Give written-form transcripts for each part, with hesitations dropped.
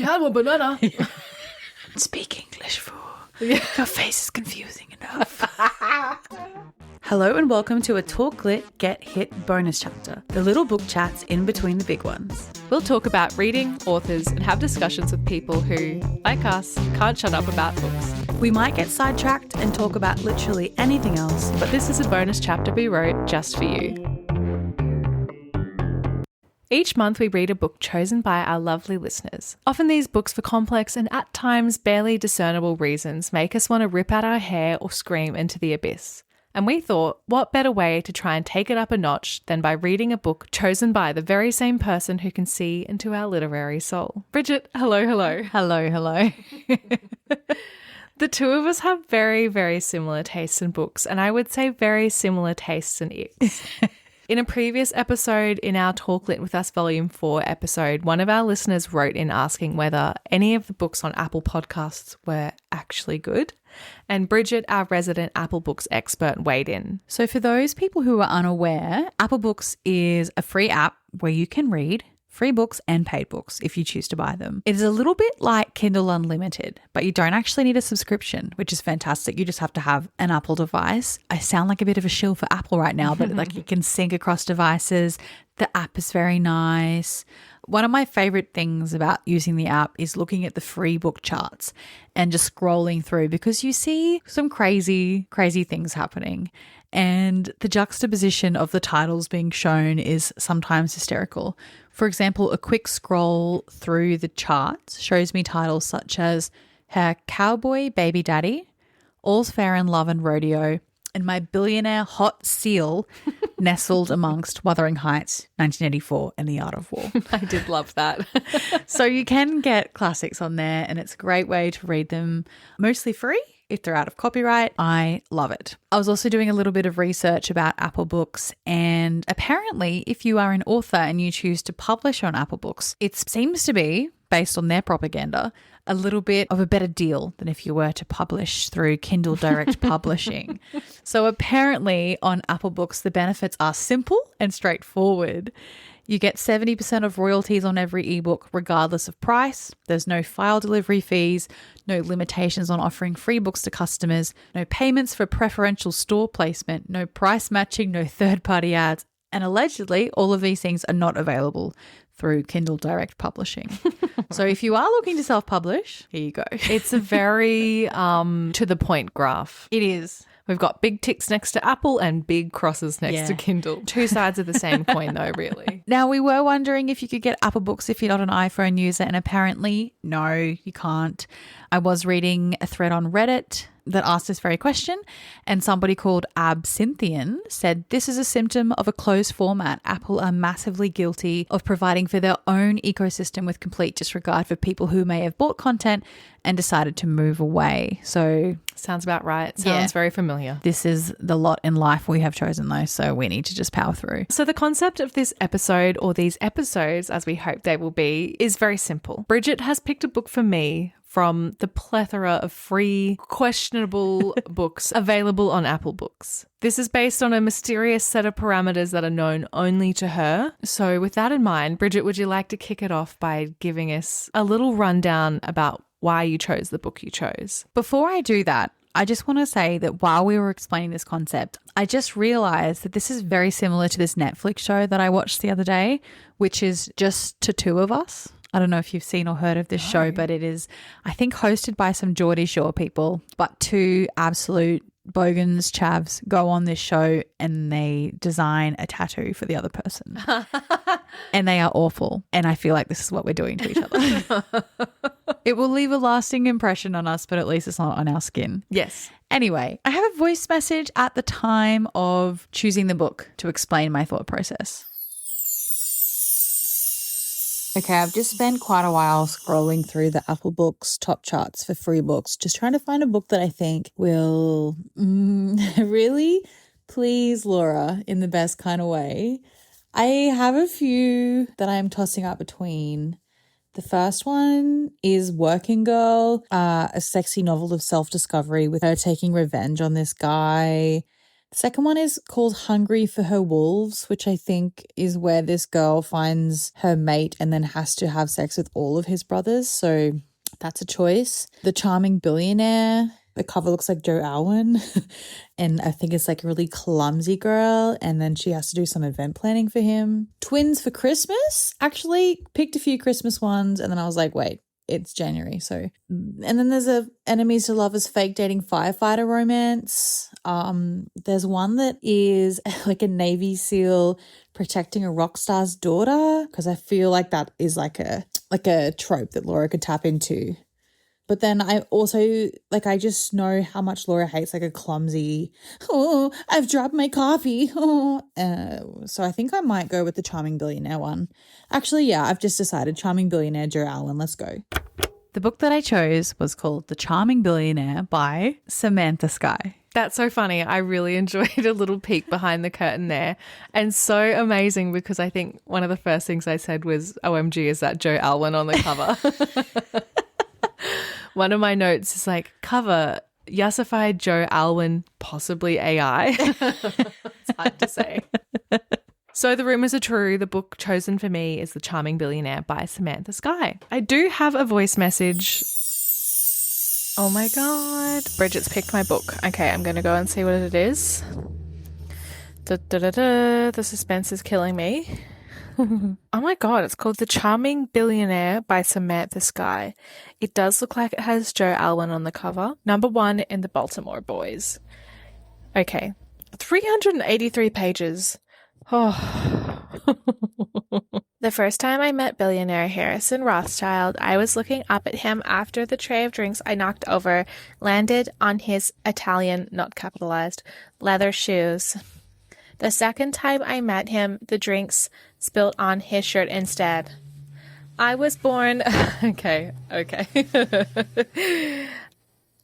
only had one banana. Speak English, fool. Yeah. Your face is confusing enough. Hello and welcome to a Talk Lit Get Hit bonus chapter, the little book chats in between the big ones. We'll talk about reading, authors, and have discussions with people who, like us, can't shut up about books. We might get sidetracked and talk about literally anything else, But this is a bonus chapter we wrote just for you. Each month we read a book chosen by our lovely listeners. Often these books for complex and at times barely discernible reasons make us want to rip out our hair or scream into the abyss. And we thought, what better way to try and take it up a notch than by reading a book chosen by the very same person who can see into our literary soul. Bridget, hello, hello. Hello, hello. The two of us have very, very similar tastes in books, and I would say very similar tastes in icks. In a previous episode in our Talk Lit With Us Volume 4 episode, one of our listeners wrote in asking whether any of the books on Apple Podcasts were actually good. And Bridget, our resident Apple Books expert, weighed in. So for those people who are unaware, Apple Books is a free app where you can read free books and paid books if you choose to buy them. It is a little bit like Kindle Unlimited, but you don't actually need a subscription, which is fantastic. You just have to have an Apple device. I sound like a bit of a shill for Apple right now, but like you can sync across devices. The app is very nice. One of my favorite things about using the app is looking at the free book charts and just scrolling through because you see some crazy, crazy things happening. And the juxtaposition of the titles being shown is sometimes hysterical. For example, a quick scroll through the charts shows me titles such as Her Cowboy Baby Daddy, All's Fair in Love and Rodeo, and My Billionaire Hot Seal nestled amongst Wuthering Heights, 1984, and The Art of War. I did love that. So you can get classics on there, and it's a great way to read them mostly free. If they're out of copyright, I love it. I was also doing a little bit of research about Apple Books, and apparently if you are an author and you choose to publish on Apple Books, it seems to be, based on their propaganda, a little bit of a better deal than if you were to publish through Kindle Direct Publishing. So apparently on Apple Books, the benefits are simple and straightforward. You get 70% of royalties on every ebook regardless of price. There's no file delivery fees, no limitations on offering free books to customers, no payments for preferential store placement, no price matching, no third-party ads, and allegedly all of these things are not available through Kindle Direct Publishing. So if you are looking to self-publish, here you go. It's a very to the point graph. It is. We've got big ticks next to Apple and big crosses next to Kindle. Two sides of the same coin though, really. Now, we were wondering if you could get Apple Books if you're not an iPhone user, and apparently, no, you can't. I was reading a thread on Reddit that asked this very question, and somebody called Absinthian said, this is a symptom of a closed format. Apple are massively guilty of providing for their own ecosystem with complete disregard for people who may have bought content and decided to move away. So sounds about right. Sounds very familiar. This is the lot in life we have chosen though, so we need to just power through. So the concept of this episode, or these episodes as we hope they will be, is very simple. Bridget has picked a book for me from the plethora of free, questionable books available on Apple Books. This is based on a mysterious set of parameters that are known only to her. So with that in mind, Bridget, would you like to kick it off by giving us a little rundown about why you chose the book you chose? Before I do that, I just want to say that while we were explaining this concept, I just realized that this is very similar to this Netflix show that I watched the other day, which is Just to Two of Us. I don't know if you've seen or heard of this show, but it is, I think, hosted by some Geordie Shore people, but two absolute bogans, chavs, go on this show and they design a tattoo for the other person. And they are awful. And I feel like this is what we're doing to each other. It will leave a lasting impression on us, but at least it's not on our skin. Yes. Anyway, I have a voice message at the time of choosing the book to explain my thought process. Okay, I've just spent quite a while scrolling through the Apple Books top charts for free books, just trying to find a book that I think will really please Laura in the best kind of way. I have a few that I'm tossing up between. The first one is Working Girl, a sexy novel of self-discovery with her taking revenge on this guy. The second one is called Hungry for Her Wolves, which I think is where this girl finds her mate and then has to have sex with all of his brothers. So that's a choice. The Charming Billionaire. The cover looks like Joe Alwyn and I think it's like a really clumsy girl and then she has to do some event planning for him. Twins for Christmas. Actually picked a few Christmas ones and then I was like, wait, it's January. So, and then there's a Enemies to Lovers fake dating firefighter romance. There's one that is like a Navy SEAL protecting a rock star's daughter because I feel like that is like a trope that Laura could tap into. But then I also, like, I just know how much Laura hates, like, a clumsy, oh, I've dropped my coffee. Oh. So I think I might go with the Charming Billionaire one. Actually, yeah, I've just decided Charming Billionaire, Joe Alwyn. Let's go. The book that I chose was called The Charming Billionaire by Samantha Skye. That's so funny. I really enjoyed a little peek behind the curtain there. And so amazing because I think one of the first things I said was, OMG, is that Joe Alwyn on the cover? One of my notes is like, cover, yassified Joe Alwyn, possibly AI. It's hard to say. So the rumours are true. The book chosen for me is The Charming Billionaire by Samantha Skye. I do have a voice message. Oh my God. Bridget's picked my book. Okay, I'm going to go and see what it is. The suspense is killing me. Oh my God, it's called The Charming Billionaire by Samantha Skye. It does look like it has Joe Alwyn on the cover. Number 1 in the Baltimore Boys. Okay, 383 pages. Oh. The first time I met billionaire Harrison Rothschild, I was looking up at him after the tray of drinks I knocked over landed on his Italian, not capitalized, leather shoes. The second time I met him, the drinks spilled on his shirt instead. I was born... Okay.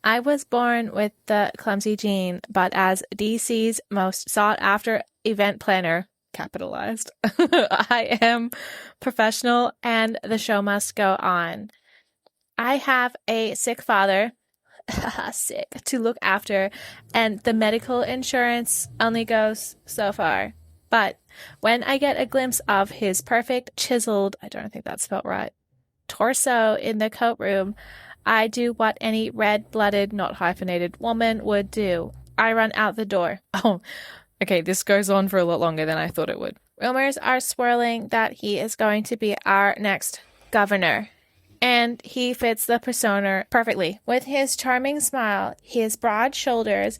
I was born with the clumsy gene, but as DC's most sought-after event planner, capitalized, I am professional and the show must go on. I have a sick father... sick to look after, and the medical insurance only goes so far. But when I get a glimpse of his perfect chiseled, I don't think that's spelled right, torso in the coat room, I do what any red-blooded, not hyphenated woman would do. I run out the door. Oh, okay, this goes on for a lot longer than I thought it would. Rumors are swirling that he is going to be our next governor. And he fits the persona perfectly. With his charming smile, his broad shoulders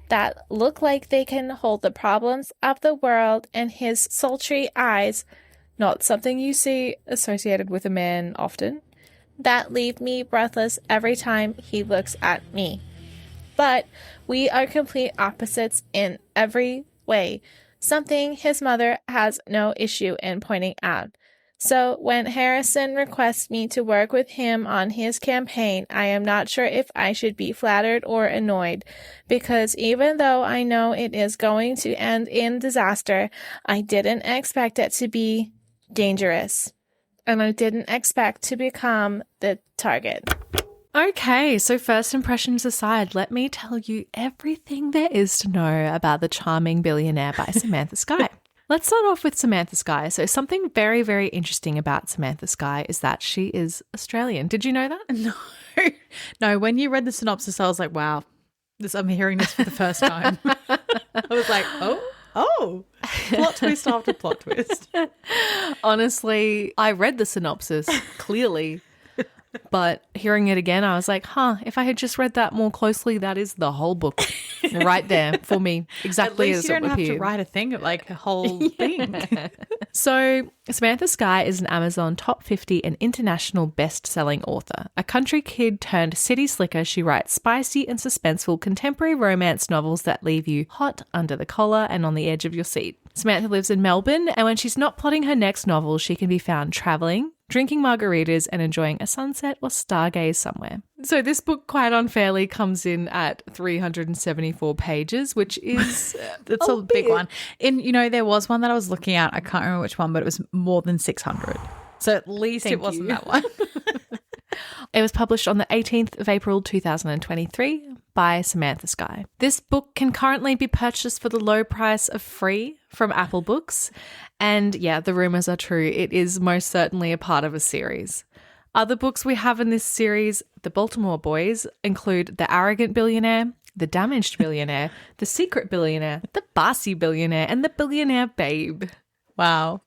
that look like they can hold the problems of the world, and his sultry eyes, not something you see associated with a man often, that leave me breathless every time he looks at me. But we are complete opposites in every way, something his mother has no issue in pointing out. So when Harrison requests me to work with him on his campaign, I am not sure if I should be flattered or annoyed, because even though I know it is going to end in disaster, I didn't expect it to be dangerous, and I didn't expect to become the target. Okay, so first impressions aside, let me tell you everything there is to know about The Charming Billionaire by Samantha Skye. Let's start off with Samantha Skye. So something very, very interesting about Samantha Skye is that she is Australian. Did you know that? No, when you read the synopsis, I was like, wow, I'm hearing this for the first time. I was like, oh, plot twist after plot twist. Honestly, I read the synopsis clearly, but hearing it again, I was like, if I had just read that more closely, that is the whole book right there for me. Exactly as it appeared. At least you don't have to write a thing, like a whole thing. So Samantha Skye is an Amazon top 50 and international best-selling author. A country kid turned city slicker, she writes spicy and suspenseful contemporary romance novels that leave you hot under the collar and on the edge of your seat. Samantha lives in Melbourne, and when she's not plotting her next novel, she can be found travelling, drinking margaritas and enjoying a sunset or stargaze somewhere. So this book quite unfairly comes in at 374 pages, which is that's a big one. And there was one that I was looking at, I can't remember which one, but it was more than 600. So at least it wasn't that one. It was published on the 18th of April 2023 by Samantha Skye. This book can currently be purchased for the low price of free from Apple Books. And yeah, the rumors are true. It is most certainly a part of a series. Other books we have in this series, The Baltimore Boys, include The Arrogant Billionaire, The Damaged Billionaire, The Secret Billionaire, The Bossy Billionaire, and The Billionaire Babe. Wow.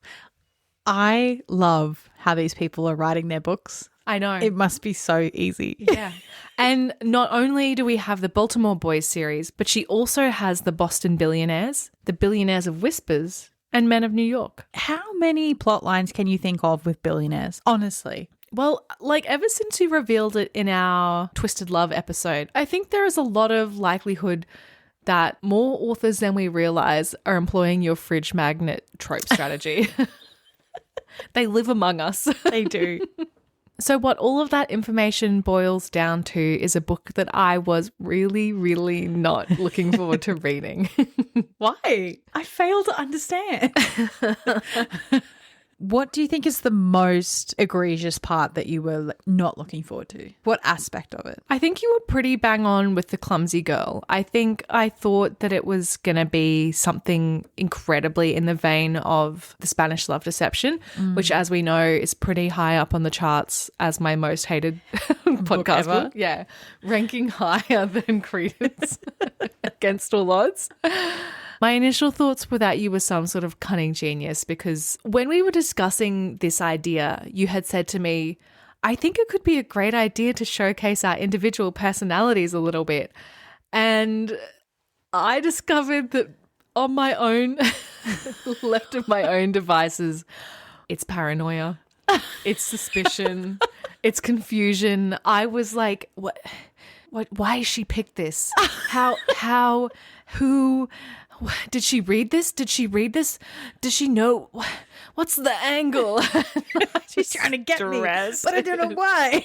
I love how these people are writing their books. I know. It must be so easy. Yeah. And not only do we have the Baltimore Boys series, but she also has the Boston Billionaires, the Billionaires of Whispers, and Men of New York. How many plot lines can you think of with billionaires? Honestly. Well, like ever since you revealed it in our Twisted Love episode, I think there is a lot of likelihood that more authors than we realize are employing your fridge magnet trope strategy. They live among us. They do. So what all of that information boils down to is a book that I was really, really not looking forward to reading. Why? I fail to understand. What do you think is the most egregious part that you were not looking forward to? What aspect of it? I think you were pretty bang on with the clumsy girl. I think I thought that it was going to be something incredibly in the vein of The Spanish Love Deception, which, as we know, is pretty high up on the charts as my most hated podcast book. Yeah, ranking higher than Credence Against All Odds. My initial thoughts were that you were some sort of cunning genius, because when we were discussing this idea, you had said to me, I think it could be a great idea to showcase our individual personalities a little bit. And I discovered that on my own, left of my own devices, it's paranoia, it's suspicion, it's confusion. I was like, what, why she picked this? Who... Did she read this? Did she know? What's the angle? She's trying to get me, but I don't know why.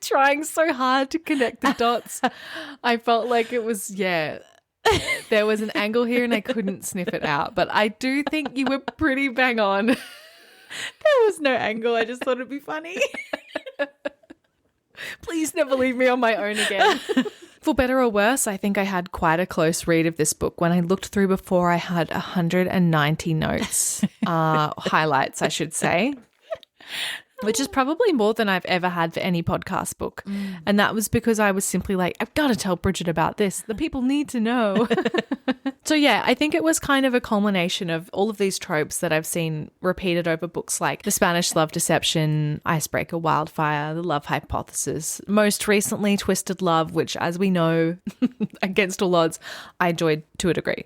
Trying so hard to connect the dots. I felt like it was, there was an angle here and I couldn't sniff it out. But I do think you were pretty bang on. There was no angle. I just thought it'd be funny. Please never leave me on my own again. For better or worse, I think I had quite a close read of this book. When I looked through before, I had 190 notes, highlights, I should say, which is probably more than I've ever had for any podcast book. And that was because I was simply like, I've got to tell Bridget about this. The people need to know. So yeah, I think it was kind of a culmination of all of these tropes that I've seen repeated over books like The Spanish Love Deception, Icebreaker, Wildfire, The Love Hypothesis, most recently Twisted Love, which, as we know, against all odds, I enjoyed to a degree.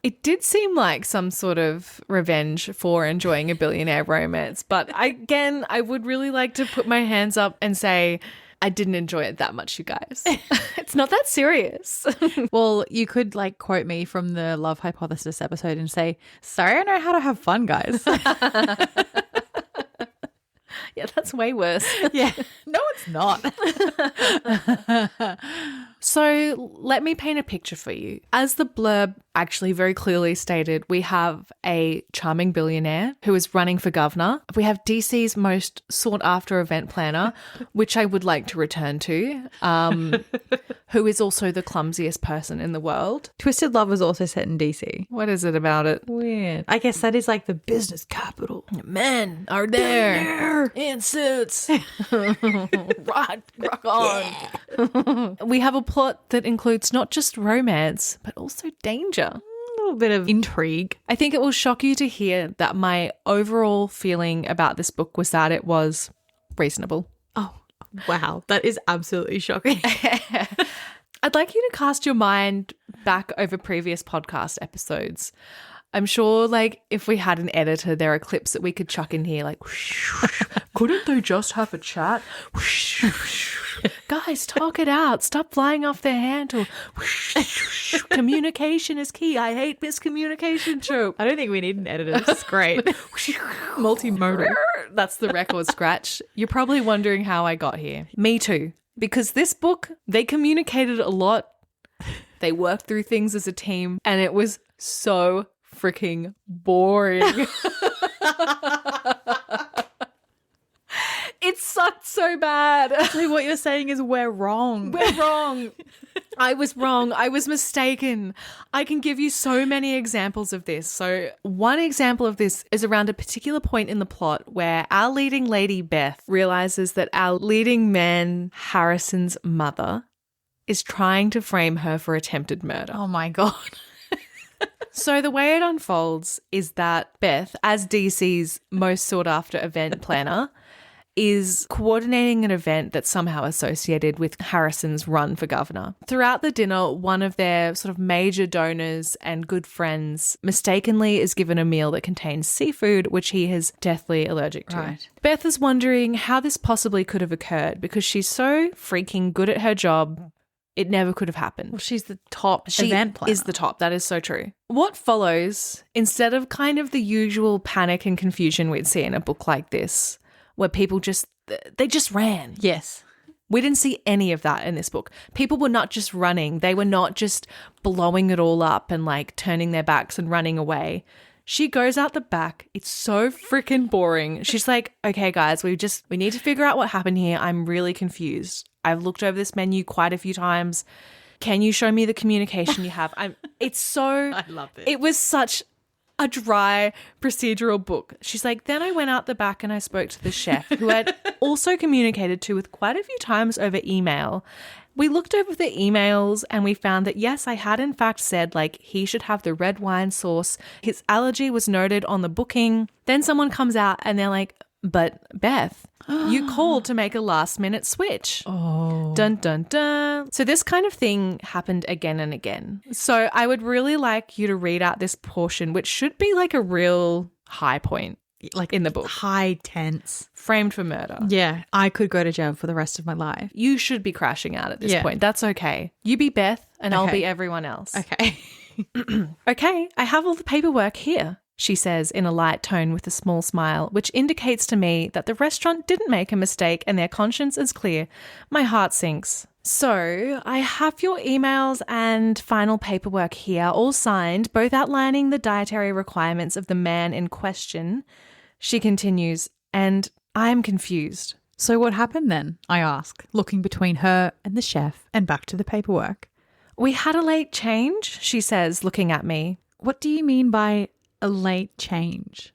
It did seem like some sort of revenge for enjoying a billionaire romance, but again, I would really like to put my hands up and say I didn't enjoy it that much, you guys. It's not that serious. Well, you could quote me from the Love Hypothesis episode and say, sorry, I know how to have fun, guys. Yeah, that's way worse. Yeah. No, it's not. So let me paint a picture for you. As the blurb actually very clearly stated, we have a charming billionaire who is running for governor. We have DC's most sought after event planner, which I would like to return to, who is also the clumsiest person in the world. Twisted Love was also set in DC. What is it about it? Weird. I guess that is the business capital. Men are there in suits. rock on. Yeah. We have a plot that includes not just romance, but also danger. A little bit of intrigue. I think it will shock you to hear that my overall feeling about this book was that it was reasonable. Oh, wow. That is absolutely shocking. I'd like you to cast your mind back over previous podcast episodes. I'm sure, if we had an editor, there are clips that we could chuck in here, couldn't they just have a chat? Guys, talk it out. Stop flying off their handle. Communication is key. I hate miscommunication trope. I don't think we need an editor. This is great. Multimodal. That's the record scratch. You're probably wondering how I got here. Me too. Because this book, they communicated a lot. They worked through things as a team, and it was so freaking boring. It sucked so bad. Actually, what you're saying is we're wrong. We're wrong. I was wrong. I was mistaken. I can give you so many examples of this. So one example of this is around a particular point in the plot where our leading lady, Beth, realizes that our leading man, Harrison's mother, is trying to frame her for attempted murder. Oh my God. So the way it unfolds is that Beth, as DC's most sought after event planner, is coordinating an event that's somehow associated with Harrison's run for governor. Throughout the dinner, one of their sort of major donors and good friends mistakenly is given a meal that contains seafood, which he is deathly allergic to. Right. Beth is wondering how this possibly could have occurred because she's so freaking good at her job. It never could have happened. Well, she's the top event planner. She is the top. That is so true. What follows, instead of kind of the usual panic and confusion we'd see in a book like this, where people just ran. Yes. We didn't see any of that in this book. People were not just running. They were not just blowing it all up and like turning their backs and running away. She goes out the back. It's so freaking boring. She's like, okay, guys, we need to figure out what happened here. I'm really confused. I've looked over this menu quite a few times. Can you show me the communication you have? I love this. It was such a dry procedural book. She's like, then I went out the back and I spoke to the chef who had also communicated to with quite a few times over email. We looked over the emails and we found that, yes, I had in fact said like he should have the red wine sauce. His allergy was noted on the booking. Then someone comes out and they're like, but Beth, you called to make a last minute switch. Oh. Dun, dun, dun. So this kind of thing happened again and again. So I would really like you to read out this portion, which should be like a real high point Like in the book. High tense. Framed for murder. Yeah. I could go to jail for the rest of my life. You should be crashing out at this point. That's okay. You be Beth and I'll be everyone else. Okay. Okay, I have all the paperwork here, she says in a light tone with a small smile, which indicates to me that the restaurant didn't make a mistake and their conscience is clear. My heart sinks. So, I have your emails and final paperwork here, all signed, both outlining the dietary requirements of the man in question. She continues, and I am confused. So what happened then? I ask, looking between her and the chef and back to the paperwork. We had a late change, she says, looking at me. What do you mean by a late change?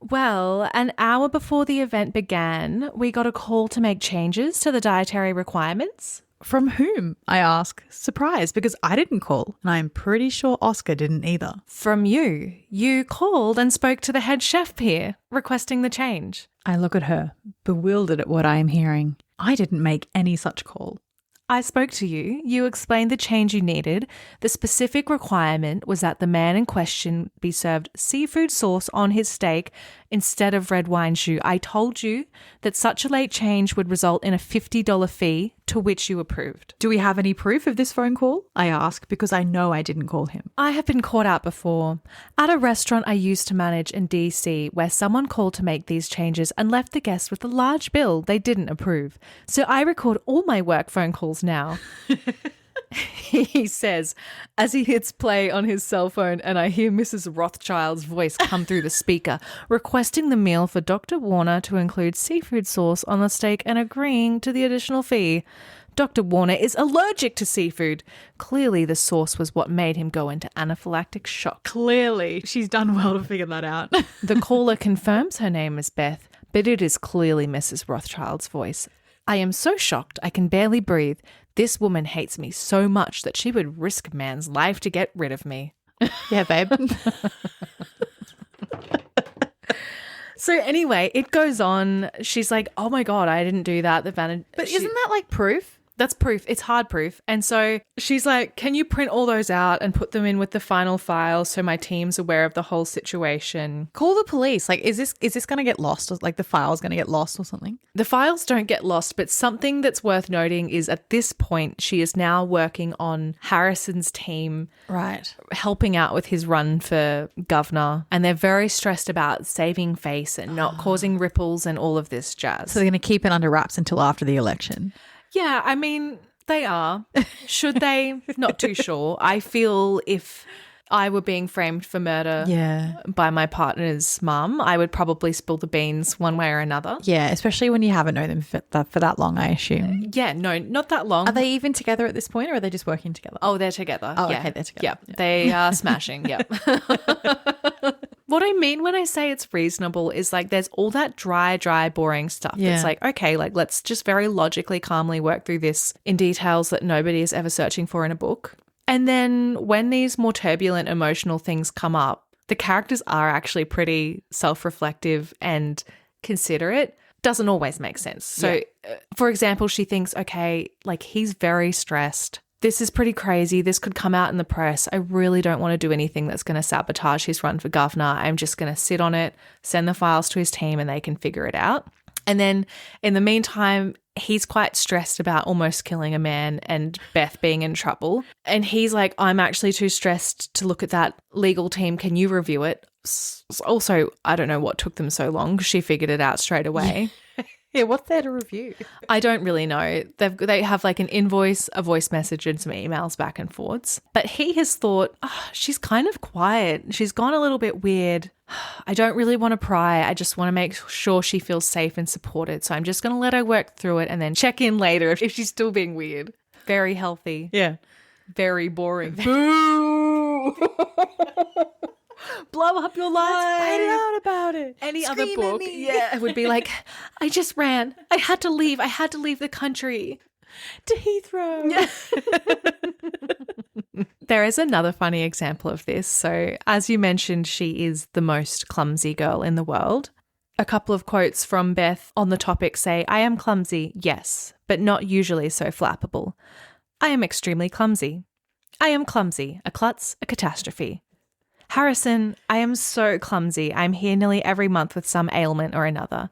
Well, an hour before the event began, we got a call to make changes to the dietary requirements. From whom? I ask, surprised because I didn't call and I'm pretty sure Oscar didn't either. From you. You called and spoke to the head chef here, requesting the change. I look at her, bewildered at what I am hearing. I didn't make any such call. I spoke to you. You explained the change you needed. The specific requirement was that the man in question be served seafood sauce on his steak instead of red wine jus. I told you that such a late change would result in a $50 fee, to which you approved. Do we have any proof of this phone call? I ask because I know I didn't call him. I have been caught out before. At a restaurant I used to manage in DC where someone called to make these changes and left the guest with a large bill they didn't approve. So I record all my work phone calls now. He says as he hits play on his cell phone and I hear Mrs. Rothschild's voice come through the speaker, requesting the meal for Dr. Warner to include seafood sauce on the steak and agreeing to the additional fee. Dr. Warner is allergic to seafood. Clearly the sauce was what made him go into anaphylactic shock. Clearly. She's done well to figure that out. The caller confirms her name is Beth, but it is clearly Mrs. Rothschild's voice. I am so shocked I can barely breathe. This woman hates me so much that she would risk man's life to get rid of me. Yeah, babe. So anyway, it goes on. She's like, oh my God, I didn't do that. But isn't that like proof? That's proof. It's hard proof. And so she's like, can you print all those out and put them in with the final file so my team's aware of the whole situation? Call the police. Like, is this going to get lost? Or, like, the file's going to get lost or something? The files don't get lost, but something that's worth noting is at this point, she is now working on Harrison's team. Right. Helping out with his run for governor. And they're very stressed about saving face and not causing ripples and all of this jazz. So they're going to keep it under wraps until after the election. Yeah, I mean, they are. Should they? Not too sure. I feel if I were being framed for murder by my partner's mum, I would probably spill the beans one way or another. Yeah, especially when you haven't known them for that long, I assume. Yeah, no, not that long. Are they even together at this point, or are they just working together? Oh, they're together. Oh, yeah. okay, they're together. Yeah, they are smashing. Yeah. What I mean when I say it's reasonable is like there's all that dry, boring stuff. Yeah. It's like, okay, like let's just very logically, calmly work through this in details that nobody is ever searching for in a book. And then when these more turbulent emotional things come up, the characters are actually pretty self-reflective and considerate. Doesn't always make sense. So, for example, she thinks, okay, like he's very stressed. This is pretty crazy. This could come out in the press. I really don't want to do anything that's going to sabotage his run for governor. I'm just going to sit on it, send the files to his team, and they can figure it out. And then in the meantime, he's quite stressed about almost killing a man and Beth being in trouble. And he's like, I'm actually too stressed to look at that legal team. Can you review it? Also, I don't know what took them so long. She figured it out straight away. Yeah, what's there to review? I don't really know. They have like an invoice, a voice message, and some emails back and forwards. But he has thought, she's kind of quiet. She's gone a little bit weird. I don't really want to pry. I just want to make sure she feels safe and supported. So I'm just going to let her work through it and then check in later if she's still being weird. Very healthy. Yeah. Very boring. Boo! Blow up your life. Let's find out about it. Any Scream other book, it would be like, I just ran. I had to leave. I had to leave the country. To Heathrow. Yeah. There is another funny example of this. So, as you mentioned, she is the most clumsy girl in the world. A couple of quotes from Beth on the topic say, I am clumsy, yes, but not usually so flappable. I am extremely clumsy. I am clumsy, a klutz, a catastrophe. Harrison, I am so clumsy. I'm here nearly every month with some ailment or another.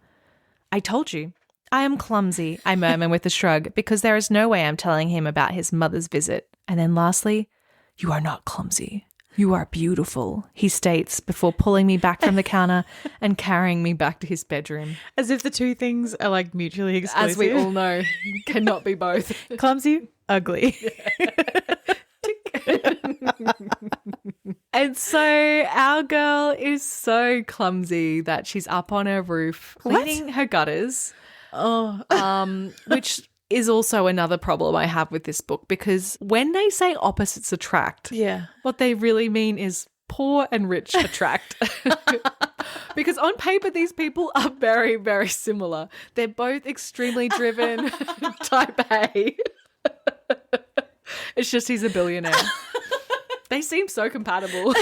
I told you. I am clumsy, I murmur with a shrug, because there is no way I'm telling him about his mother's visit. And then lastly, you are not clumsy. You are beautiful, he states before pulling me back from the counter and carrying me back to his bedroom. As if the two things are like mutually exclusive. As we all know, cannot be both. Clumsy, ugly. And so our girl is so clumsy that she's up on her roof cleaning her gutters. Which is also another problem I have with this book, because when they say opposites attract, what they really mean is poor and rich attract. Because on paper, these people are very, very similar. They're both extremely driven, type A. It's just he's a billionaire. They seem so compatible.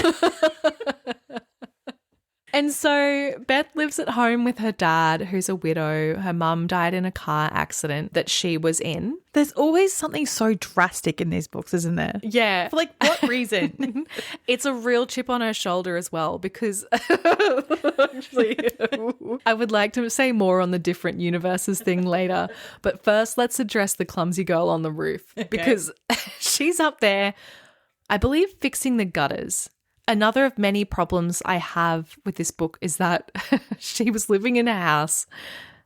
And so Beth lives at home with her dad, who's a widow. Her mum died in a car accident that she was in. There's always something so drastic in these books, isn't there? Yeah. For like what reason? It's a real chip on her shoulder as well, because actually, I would like to say more on the different universes thing later. But first, let's address the clumsy girl on the roof, because she's up there, I believe, fixing the gutters. Another of many problems I have with this book is that she was living in a house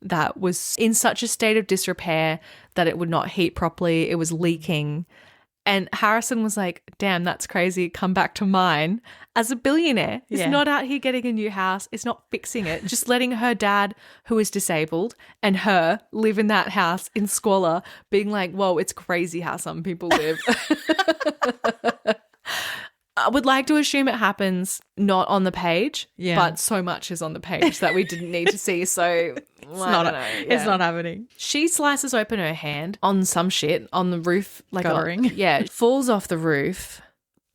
that was in such a state of disrepair that it would not heat properly. It was leaking. And Harrison was like, damn, that's crazy. Come back to mine. As a billionaire, he's not out here getting a new house. It's not fixing it. Just letting her dad, who is disabled, and her live in that house in squalor, being like, whoa, it's crazy how some people live. I would like to assume it happens not on the page, but so much is on the page that we didn't need to see. So it's not happening. She slices open her hand on some shit on the roof, like guttering. Falls off the roof.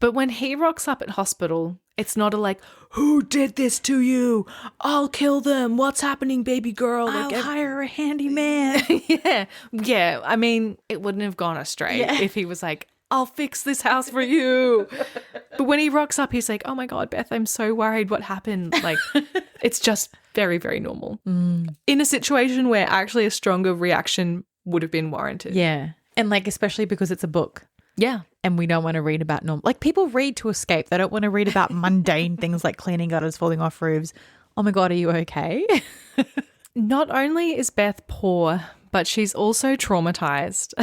But when he rocks up at hospital, it's not a like, who did this to you? I'll kill them. What's happening, baby girl? I'll hire a handyman. Yeah. I mean, it wouldn't have gone astray if he was like, I'll fix this house for you. But when he rocks up, he's like, oh my God, Beth, I'm so worried. What happened? Like, it's just very, very normal. In a situation where actually a stronger reaction would have been warranted. Yeah. And like, especially because it's a book. Yeah. And we don't want to read about normal. Like, people read to escape. They don't want to read about mundane things like cleaning gutters, falling off roofs. Oh my God, are you okay? Not only is Beth poor, but she's also traumatized.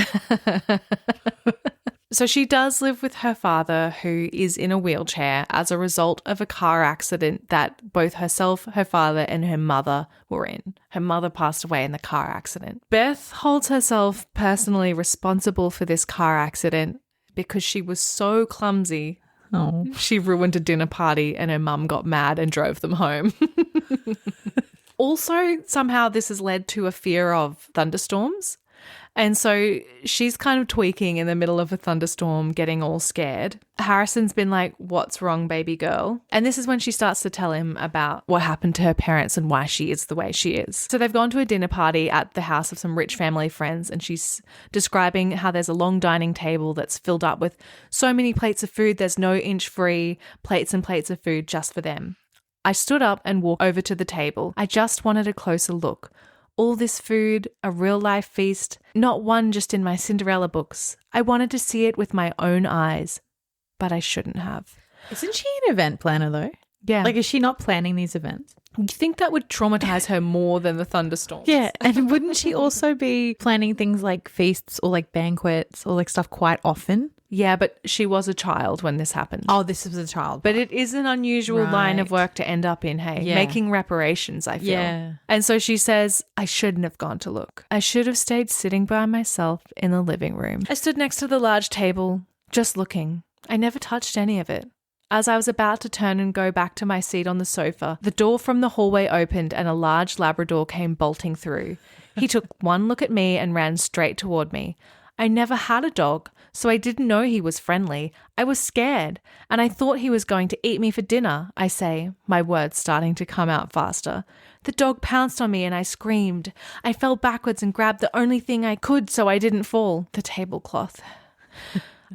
So she does live with her father, who is in a wheelchair as a result of a car accident that both herself, her father, and her mother were in. Her mother passed away in the car accident. Beth holds herself personally responsible for this car accident because she was so clumsy. Oh. She ruined a dinner party and her mum got mad and drove them home. Also, somehow this has led to a fear of thunderstorms. And so she's kind of tweaking in the middle of a thunderstorm, getting all scared. Harrison's been like, "What's wrong, baby girl?" And this is when she starts to tell him about what happened to her parents and why she is the way she is. So they've gone to a dinner party at the house of some rich family friends, and she's describing how there's a long dining table that's filled up with so many plates of food, there's no inch free, plates and plates of food just for them. I stood up and walked over to the table. I just wanted a closer look. All this food, a real-life feast, not one just in my Cinderella books. I wanted to see it with my own eyes, but I shouldn't have. Isn't she an event planner though? Yeah. Like, is she not planning these events? You think that would traumatize her more than the thunderstorms? Yeah. And wouldn't she also be planning things like feasts or like banquets or like stuff quite often? Yeah, but she was a child when this happened. Oh, this was a child. But it is an unusual line of Right. work to end up in, hey? Yeah. Making reparations, I feel. Yeah. And so she says, I shouldn't have gone to look. I should have stayed sitting by myself in the living room. I stood next to the large table, just looking. I never touched any of it. As I was about to turn and go back to my seat on the sofa, the door from the hallway opened and a large Labrador came bolting through. He took one look at me and ran straight toward me. I never had a dog, so I didn't know he was friendly. I was scared, and I thought he was going to eat me for dinner, I say, my words starting to come out faster. The dog pounced on me and I screamed. I fell backwards and grabbed the only thing I could so I didn't fall, the tablecloth.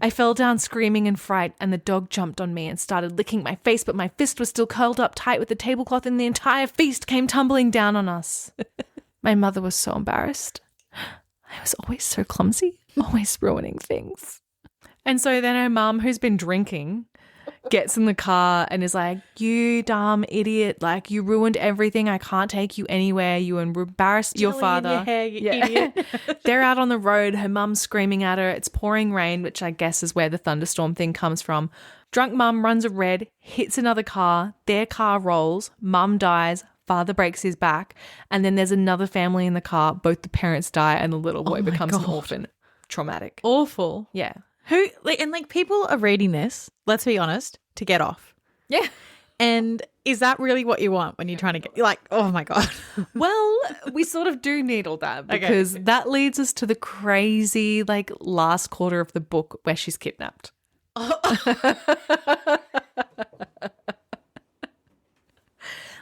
I fell down screaming in fright, and the dog jumped on me and started licking my face, but my fist was still curled up tight with the tablecloth, and the entire feast came tumbling down on us. My mother was so embarrassed. I was always so clumsy, always ruining things. And so then her mum, who's been drinking, gets in the car and is like, "You dumb idiot, like you ruined everything. I can't take you anywhere. You embarrassed your Jelly in father." your hair, you idiot. They're out on the road. Her mum's screaming at her. It's pouring rain, which I guess is where the thunderstorm thing comes from. Drunk mum runs a red, hits another car. Their car rolls. Mum dies. Father breaks his back. And then there's another family in the car. Both the parents die and the little boy my becomes an God. orphan. Traumatic. Awful. Yeah. Who like people are reading this, let's be honest, to get off. Yeah. And is that really what you want when you're trying to get like, oh my God. Well, we sort of do need all that because that leads us to the crazy like last quarter of the book where she's kidnapped.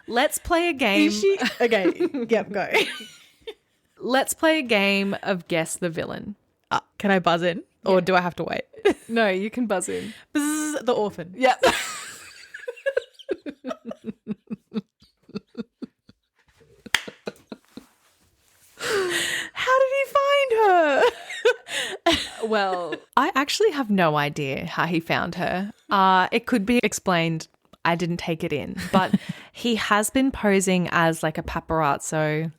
Let's play a game. Is she okay? Yep, go. Let's play a game of guess the villain. Can I buzz in? Or do I have to wait? No, you can buzz in. Buzz, the orphan. Yep. How did he find her? Well, I actually have no idea how he found her. It could be explained. I didn't take it in, but he has been posing as like a paparazzo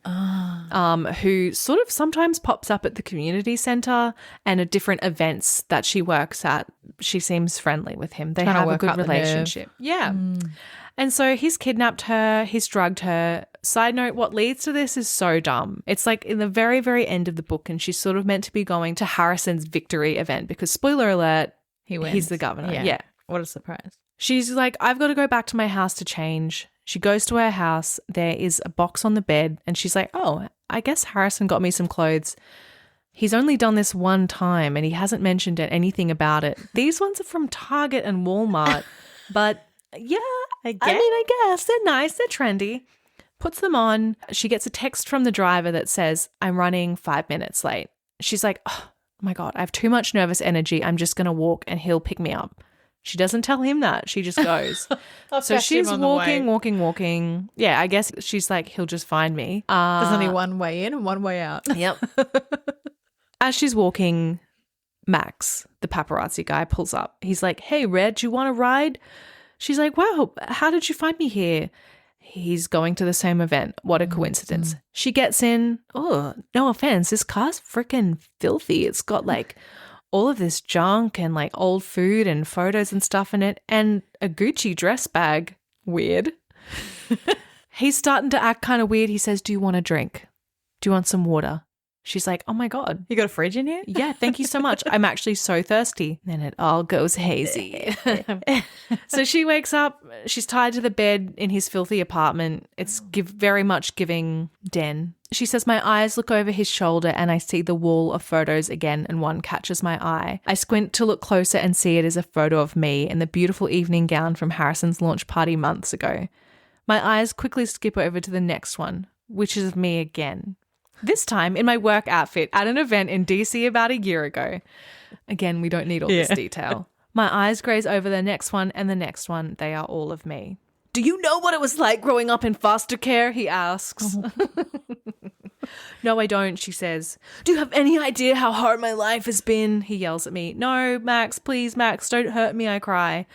who sort of sometimes pops up at the community centre and at different events that she works at. She seems friendly with him. They Trying to have a work good out the nerve. relationship. Yeah. And so he's kidnapped her, he's drugged her. Side note, what leads to this is so dumb. It's like in the very, very end of the book, and she's sort of meant to be going to Harrison's victory event because, spoiler alert, He wins. he's the governor. Yeah. What a surprise. She's like, I've got to go back to my house to change. She goes to her house. There is a box on the bed, and she's like, oh, I guess Harrison got me some clothes. He's only done this one time, and he hasn't mentioned anything about it. These ones are from Target and Walmart, but yeah, I guess they're nice. They're trendy. Puts them on. She gets a text from the driver that says, I'm running 5 minutes late. She's like, oh my God, I have too much nervous energy. I'm just going to walk and he'll pick me up. She doesn't tell him that. She just goes. So she's walking. Yeah, I guess she's like, he'll just find me. There's only one way in and one way out. Yep. As she's walking, Max, the paparazzi guy, pulls up. He's like, hey, Red, do you want a ride? She's like, wow, how did you find me here? He's going to the same event. What a coincidence. She gets in. Oh, no offense. This car's freaking filthy. It's got like all of this junk and like old food and photos and stuff in it and a Gucci dress bag. Weird. He's starting to act kind of weird. He says, do you want a drink? Do you want some water? She's like, oh my God. You got a fridge in here? Yeah, thank you so much. I'm actually so thirsty. Then it all goes hazy. So she wakes up. She's tied to the bed in his filthy apartment. It's very much giving den. She says, my eyes look over his shoulder and I see the wall of photos again and one catches my eye. I squint to look closer and see it is a photo of me in the beautiful evening gown from Harrison's launch party months ago. My eyes quickly skip over to the next one, which is of me again. This time in my work outfit at an event in DC about a year ago. Again, we don't need all this detail. My eyes graze over the next one and the next one. They are all of me. Do you know what it was like growing up in foster care? He asks. No, I don't, she says. Do you have any idea how hard my life has been? He yells at me. No, Max, please, Max, don't hurt me, I cry.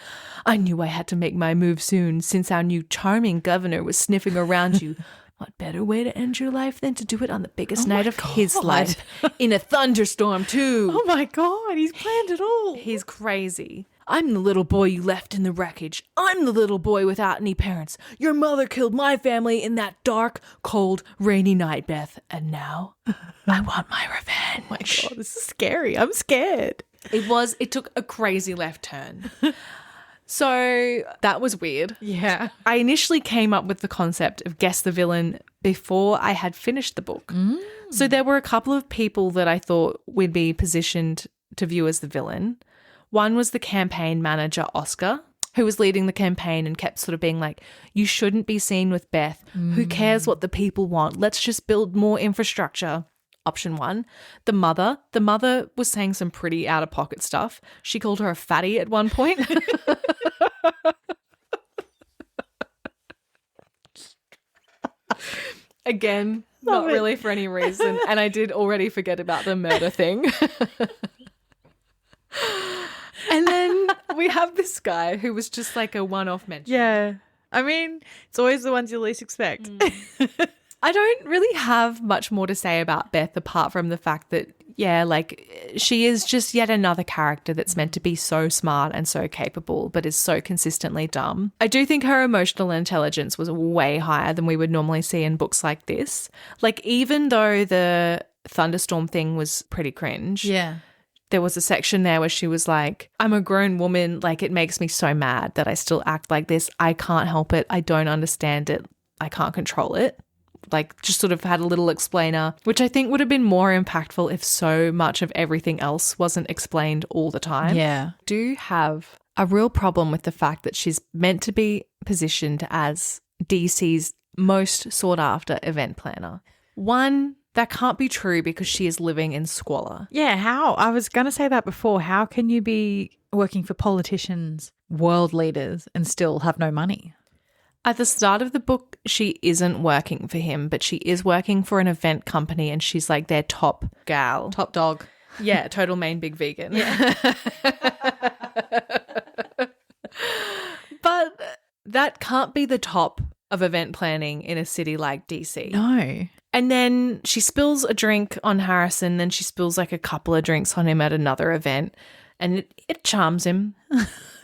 I knew I had to make my move soon since our new charming governor was sniffing around you. What better way to end your life than to do it on the biggest night of his life? In a thunderstorm, too. Oh, my God. He's planned it all. He's crazy. I'm the little boy you left in the wreckage. I'm the little boy without any parents. Your mother killed my family in that dark, cold, rainy night, Beth. And now I want my revenge. Oh, my God. This is scary. I'm scared. It took a crazy left turn. So that was weird. Yeah. I initially came up with the concept of guess the villain before I had finished the book. So there were a couple of people that I thought would be positioned to view as the villain. One was the campaign manager, Oscar, who was leading the campaign and kept sort of being like, you shouldn't be seen with Beth. Who cares what the people want? Let's just build more infrastructure. Option one. The mother was saying some pretty out-of-pocket stuff. She called her a fatty at one point. Again, not really for any reason. And I did already forget about the murder thing. And then we have this guy who was just like a one-off mention. Yeah. I mean, it's always the ones you least expect. I don't really have much more to say about Beth apart from the fact that, yeah, like she is just yet another character that's meant to be so smart and so capable but is so consistently dumb. I do think her emotional intelligence was way higher than we would normally see in books like this. Like even though the thunderstorm thing was pretty cringe. Yeah. There was a section there where she was like, I'm a grown woman. Like it makes me so mad that I still act like this. I can't help it. I don't understand it. I can't control it. Like just sort of had a little explainer, which I think would have been more impactful if so much of everything else wasn't explained all the time. Yeah. I do have a real problem with the fact that she's meant to be positioned as DC's most sought after event planner. One, that can't be true because she is living in squalor. Yeah, how? I was going to say that before. How can you be working for politicians, world leaders, and still have no money? At the start of the book, she isn't working for him, but she is working for an event company and she's like their top gal. Top dog. Yeah, total main big vegan. Yeah. But that can't be the top of event planning in a city like DC. No. And then she spills a drink on Harrison, then she spills like a couple of drinks on him at another event, and it charms him.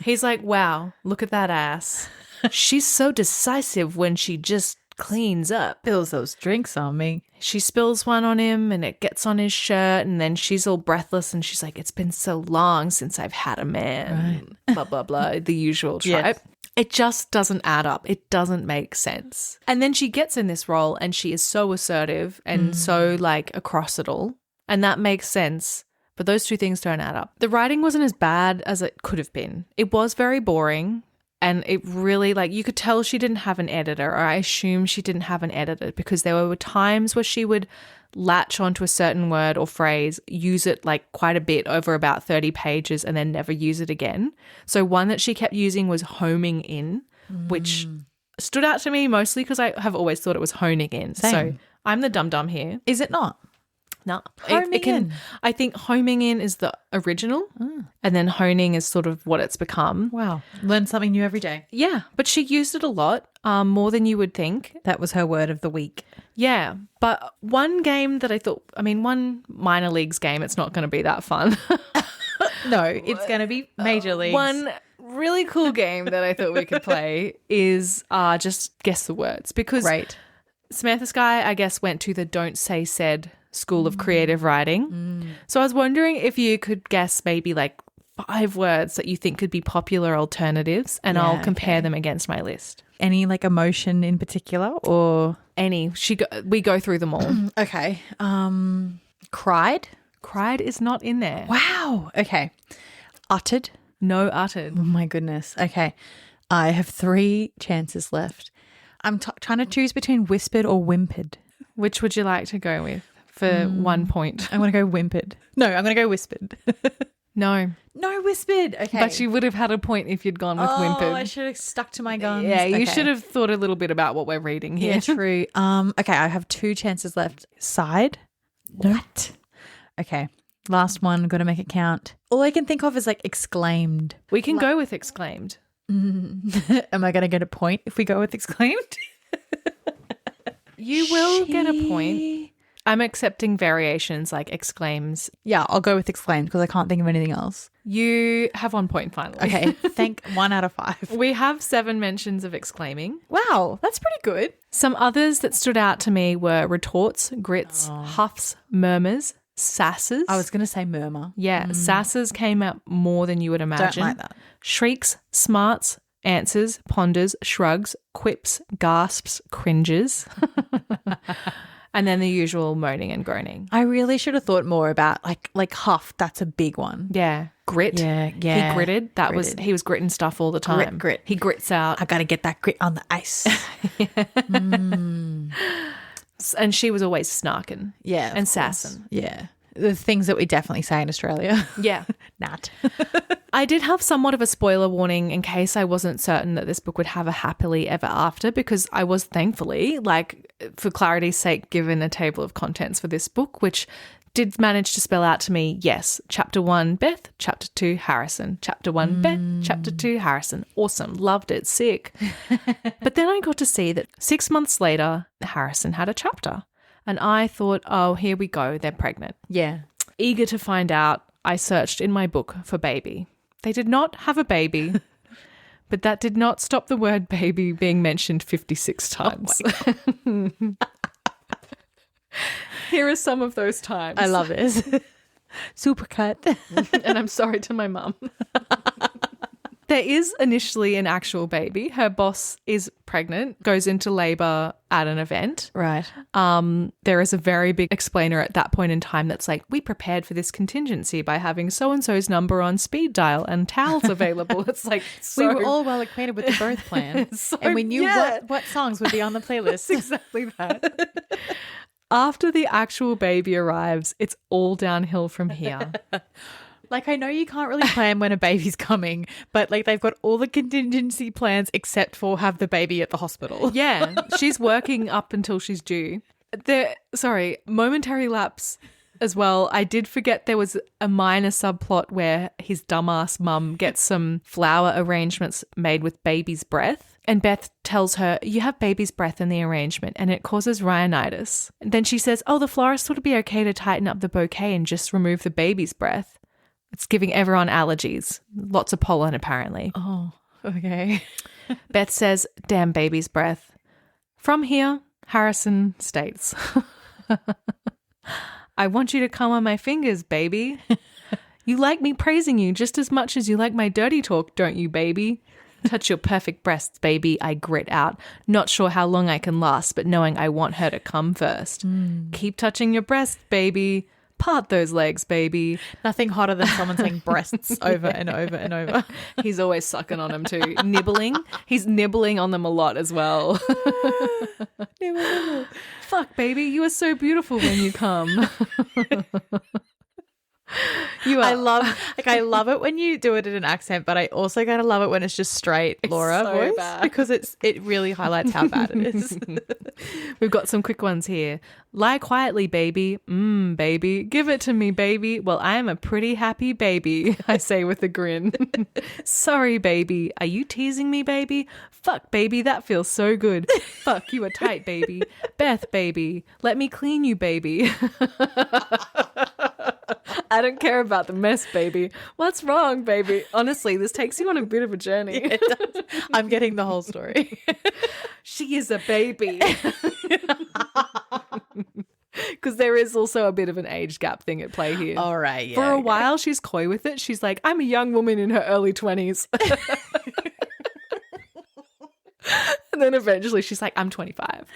He's like, wow, look at that ass. She's so decisive when she just cleans up. Spills those drinks on me. She spills one on him and it gets on his shirt, and then she's all breathless and she's like, it's been so long since I've had a man. Right. Blah, blah, blah, the usual trope. Yes. It just doesn't add up. It doesn't make sense. And then she gets in this role and she is so assertive and so like across it all. And that makes sense. But those two things don't add up. The writing wasn't as bad as it could have been. It was very boring. And it really, like, you could tell she didn't have an editor, or I assume she didn't have an editor, because there were times where she would latch onto a certain word or phrase, use it like quite a bit over about 30 pages and then never use it again. So one that she kept using was homing in, which stood out to me mostly because I have always thought it was honing in. Same. So I'm the dum-dum here. Is it not? No. Homing in. I think homing in is the original and then honing is sort of what it's become. Wow. Learn something new every day. Yeah, but she used it a lot, more than you would think. That was her word of the week. Yeah, but one game that I thought, I mean, one minor leagues game, it's not going to be that fun. No, it's going to be Major Leagues. One really cool game that I thought we could play is just guess the words, because Great. Samantha Skye, I guess, went to the Don't Say Said School of Creative Writing. So I was wondering if you could guess maybe like 5 words that you think could be popular alternatives, and I'll compare them against my list. Any like emotion in particular or? Any. We go through them all. Okay. Cried? Cried is not in there. Wow. Okay. Uttered? No uttered. Oh my goodness. Okay. I have 3 chances left. I'm trying to choose between whispered or whimpered. Which would you like to go with for 1 point? I'm going to go whimpered. No, I'm going to go whispered. No. No, whispered. Okay. But you would have had a point if you'd gone with whimpered. I should have stuck to my guns. Yeah, you Okay. should have thought a little bit about what we're reading here. Yeah, true. Okay, I have 2 chances left. Sighed? What? Okay. Last one. Got to make it count. All I can think of is like exclaimed. We can go with exclaimed. Am I going to get a point if we go with exclaimed? You will get a point. I'm accepting variations like exclaims. Yeah, I'll go with exclaimed because I can't think of anything else. You have 1 point finally. Okay, thank 1 out of 5. We have 7 mentions of exclaiming. Wow, that's pretty good. Some others that stood out to me were retorts, grits, huffs, murmurs, sasses. I was going to say murmur. Yeah, sasses came out more than you would imagine. Don't like that. Shrieks, smarts, answers, ponders, shrugs, quips, gasps, cringes. And then the usual moaning and groaning. I really should have thought more about like huff. That's a big one. Yeah. Grit. Yeah. He gritted. He was gritting stuff all the time. Grit. He grits out. I got to get that grit on the ice. And she was always snarking. Yeah. And sassing. Yeah. The things that we definitely say in Australia. Yeah. Nat. I did have somewhat of a spoiler warning in case I wasn't certain that this book would have a happily ever after, because I was thankfully, like, for clarity's sake, given a table of contents for this book, which did manage to spell out to me, yes, chapter 1, Beth, chapter 2, Harrison, chapter 1, Beth, chapter 2, Harrison. Awesome. Loved it. Sick. But then I got to see that 6 months later, Harrison had a chapter. And I thought, oh, here we go. They're pregnant. Yeah. Eager to find out, I searched in my book for baby. They did not have a baby, but that did not stop the word baby being mentioned 56 times. Oh Here are some of those times. I love it. Supercut. And I'm sorry to my mum. There is initially an actual baby. Her boss is pregnant, goes into labour at an event. Right. There is a very big explainer at that point in time that's like, we prepared for this contingency by having so-and-so's number on speed dial and towels available. It's like, we were all well acquainted with the birth plan and we knew what songs would be on the playlist. Exactly that. After the actual baby arrives, it's all downhill from here. Like, I know you can't really plan when a baby's coming, but like they've got all the contingency plans except for have the baby at the hospital. Yeah, she's working up until she's due. Momentary lapse as well. I did forget there was a minor subplot where his dumbass mum gets some flower arrangements made with baby's breath. And Beth tells her, you have baby's breath in the arrangement and it causes rhinitis. And then she says, oh, the florist thought it'd be okay to tighten up the bouquet and just remove the baby's breath. It's giving everyone allergies. Lots of pollen, apparently. Oh, okay. Beth says, damn baby's breath. From here, Harrison states, I want you to come on my fingers, baby. You like me praising you just as much as you like my dirty talk, don't you, baby? Touch your perfect breasts, baby, I grit out. Not sure how long I can last, but knowing I want her to come first. Keep touching your breasts, baby. Part those legs, baby. Nothing hotter than someone saying breasts over and over and over. He's always sucking on them too. Nibbling. He's nibbling on them a lot as well. Nibble. Fuck, baby, you are so beautiful when you come. You are. I love it when you do it in an accent, but I also kind of love it when it's just straight Laura so voice bad. because it really highlights how bad it is. We've got some quick ones here. Lie quietly, baby. Baby. Give it to me, baby. Well, I am a pretty happy baby, I say with a grin. Sorry, baby. Are you teasing me, baby? Fuck, baby. That feels so good. Fuck, you are tight, baby. I don't care about the mess, baby. What's wrong, baby? Honestly, this takes you on a bit of a journey. It does. I'm getting the whole story. She is a baby. Because there is also a bit of an age gap thing at play here. All right, yeah. For a while, she's coy with it. She's like, I'm a young woman in her early 20s. And then eventually she's like, I'm 25.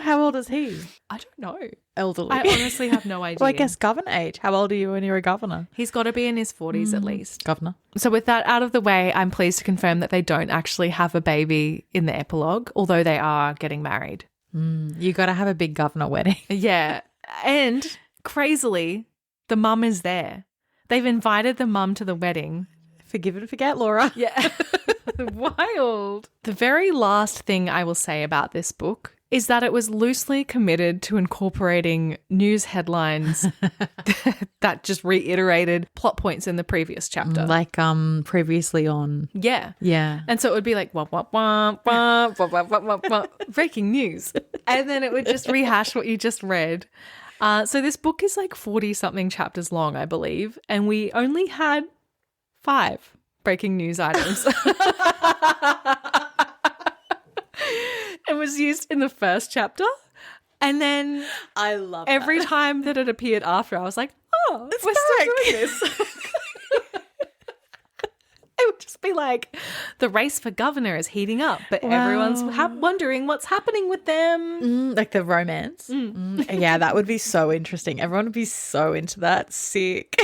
How old is he? I don't know. Elderly. I honestly have no idea. Well, I guess governor age. How old are you when you're a governor? He's got to be in his 40s at least. Governor. So with that out of the way, I'm pleased to confirm that they don't actually have a baby in the epilogue, although they are getting married. You got to have a big governor wedding. Yeah. And crazily, the mum is there. They've invited the mum to the wedding. Forgive and forget, Laura. Yeah. Wild. The very last thing I will say about this book is that it was loosely committed to incorporating news headlines that just reiterated plot points in the previous chapter. Like previously on. Yeah. Yeah. And so it would be like, wah, wah, wah, wah, wah, wah, wah, wah, wah, breaking news. And then it would just rehash what you just read. So this book is like 40-something chapters long, I believe. And we only had 5 breaking news items. It was used in the first chapter. And then I love every time that it appeared after, I was like, oh, It's we're still doing this. It would just be like, the race for governor is heating up, but everyone's wondering what's happening with them. like the romance. Yeah, that would be so interesting. Everyone would be so into that. Sick.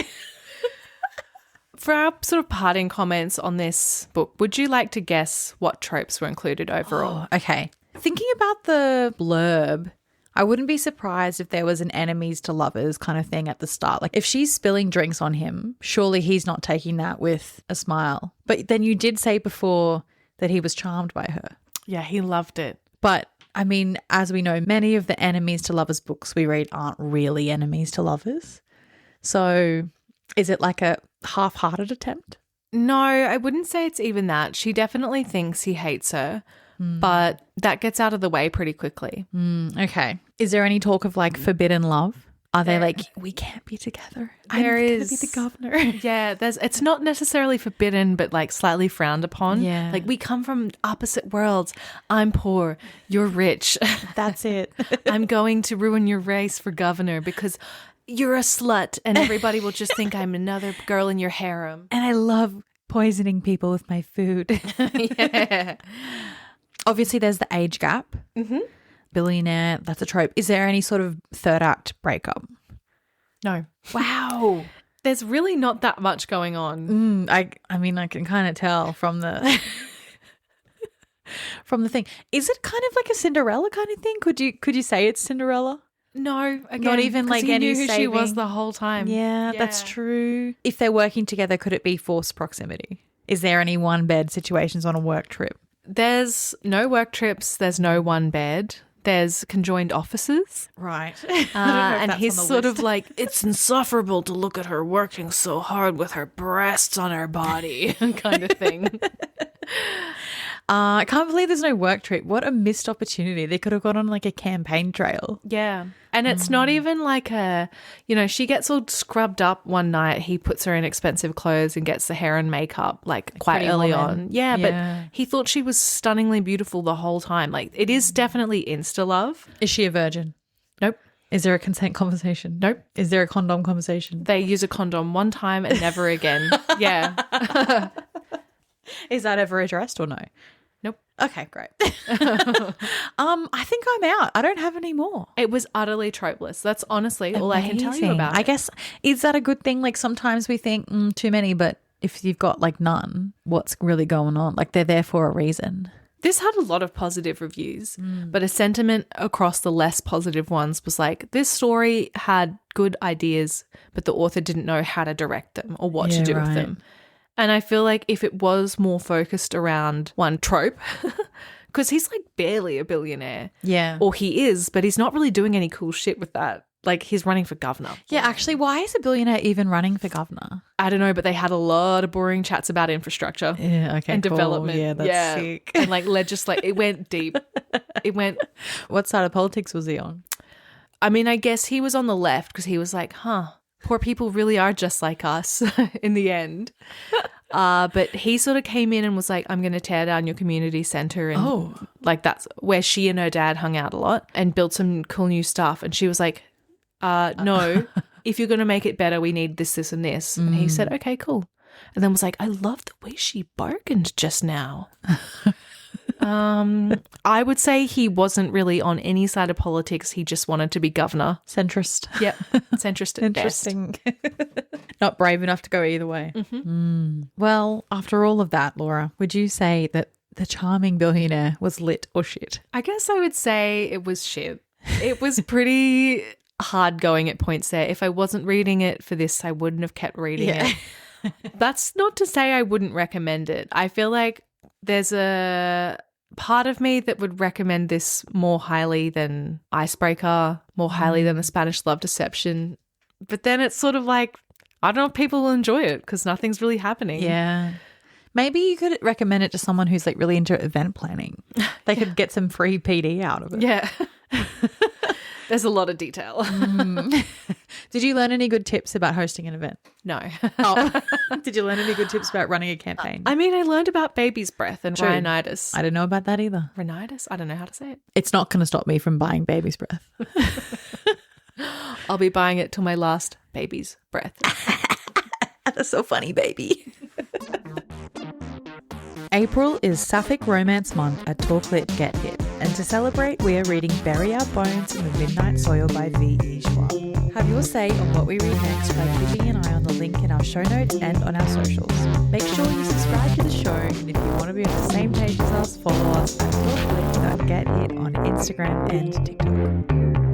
For our sort of parting comments on this book, would you like to guess what tropes were included overall? Okay. Thinking about the blurb, I wouldn't be surprised if there was an enemies to lovers kind of thing at the start. Like if she's spilling drinks on him, surely he's not taking that with a smile. But then you did say before that he was charmed by her. Yeah, he loved it. But I mean, as we know, many of the enemies to lovers books we read aren't really enemies to lovers. So is it like a half-hearted attempt? No, I wouldn't say it's even that. She definitely thinks he hates her, but that gets out of the way pretty quickly. Okay. Is there any talk of like forbidden love? Are they like, we can't be together? There I'm is. gonna be the governor. Yeah, it's not necessarily forbidden, but like slightly frowned upon. Yeah. Like we come from opposite worlds. I'm poor, you're rich. That's it. I'm going to ruin your race for governor because you're a slut and everybody will just think I'm another girl in your harem. And I love poisoning people with my food. Yeah. Obviously, there's the age gap. Mm-hmm. Billionaire, that's a trope. Is there any sort of third act breakup? No. Wow. There's really not that much going on. I mean, I can kind of tell from the from the thing. Is it kind of like a Cinderella kind of thing? Could you say it's Cinderella? No, again, Not even 'cause like he any knew who she was saving? the whole time. Yeah, that's true. If they're working together, could it be forced proximity? Is there any one bed situations on a work trip? There's no work trips. There's no one bed. There's conjoined offices. Right. And he's sort of like, it's insufferable to look at her working so hard with her breasts on her body kind of thing. I can't believe there's no work trip. What a missed opportunity. They could have gone on like a campaign trail. Yeah. And it's not even like she gets all scrubbed up one night. He puts her in expensive clothes and gets the hair and makeup like quite Pretty early Woman. on. Yeah, Yeah. but he thought she was stunningly beautiful the whole time. Like it is definitely insta-love. Is she a virgin? Nope. Is there a consent conversation? Nope. Is there a condom conversation? They use a condom one time and never again. Yeah. Is that ever addressed or no? Nope. Okay, great. I think I'm out. I don't have any more. It was utterly tropeless. That's honestly all I can tell you about I it. guess, is that a good thing? Like sometimes we think too many, but if you've got like none, what's really going on? Like they're there for a reason. This had a lot of positive reviews, but a sentiment across the less positive ones was like, this story had good ideas, but the author didn't know how to direct them or what to do with them. And I feel like if it was more focused around one trope, because he's like barely a billionaire. Yeah. Or he is, but he's not really doing any cool shit with that. Like he's running for governor. Yeah, actually, why is a billionaire even running for governor? I don't know, but they had a lot of boring chats about infrastructure. Yeah, okay, and cool. development. Yeah, that's sick. And like legislate. It went deep. It went. What side of politics was he on? I mean, I guess he was on the left because he was like, poor people really are just like us in the end. But he sort of came in and was like, I'm going to tear down your community center. And like that's where she and her dad hung out a lot and built some cool new stuff. And she was like, no, if you're going to make it better, we need this, this and this. And he said, okay, cool. And then was like, I love the way she bargained just now. I would say he wasn't really on any side of politics. He just wanted to be governor. Centrist. Yep. Centrist at Interesting. Not brave enough to go either way. Well, after all of that, Laura, would you say that The Charming Billionaire was lit or shit? I guess I would say it was shit. It was pretty hard going at points there. If I wasn't reading it for this, I wouldn't have kept reading it. That's not to say I wouldn't recommend it. I feel like there's a part of me that would recommend this more highly than Icebreaker, more highly than The Spanish Love Deception. But then it's sort of like, I don't know if people will enjoy it because nothing's really happening. Yeah. Maybe you could recommend it to someone who's like really into event planning. They could get some free PD out of it. Yeah. There's a lot of detail. Did you learn any good tips about hosting an event? No. Did you learn any good tips about running a campaign? I mean, I learned about baby's breath and rhinitis. I didn't know about that either. Rhinitis? I don't know how to say it. It's not going to stop me from buying baby's breath. I'll be buying it till my last baby's breath. That's so funny, baby. April is Sapphic Romance Month at Talklit Get Hit, and to celebrate, we are reading Bury Our Bones in the Midnight Soil by V.E. Schwab. Have your say on what we read next by keeping an eye on the link in our show notes and on our socials. Make sure you subscribe to the show, and if you want to be on the same page as us, follow us at Talklit.GetHit on Instagram and TikTok.